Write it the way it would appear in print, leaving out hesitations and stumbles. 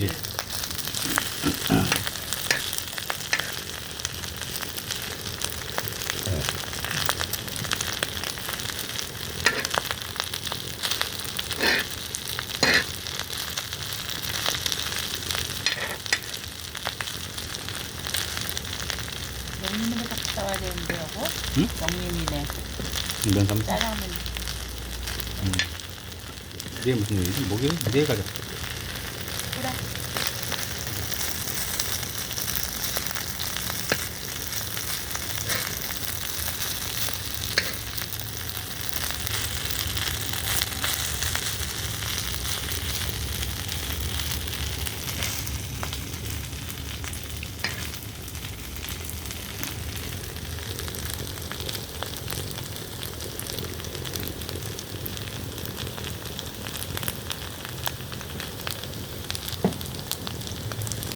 그지? 영림이네 갔다 와야 되는데 여보. 응? 영림이네. 면삼. 짜장면. 이게 무슨 일이지? 목요일? 내일 가자.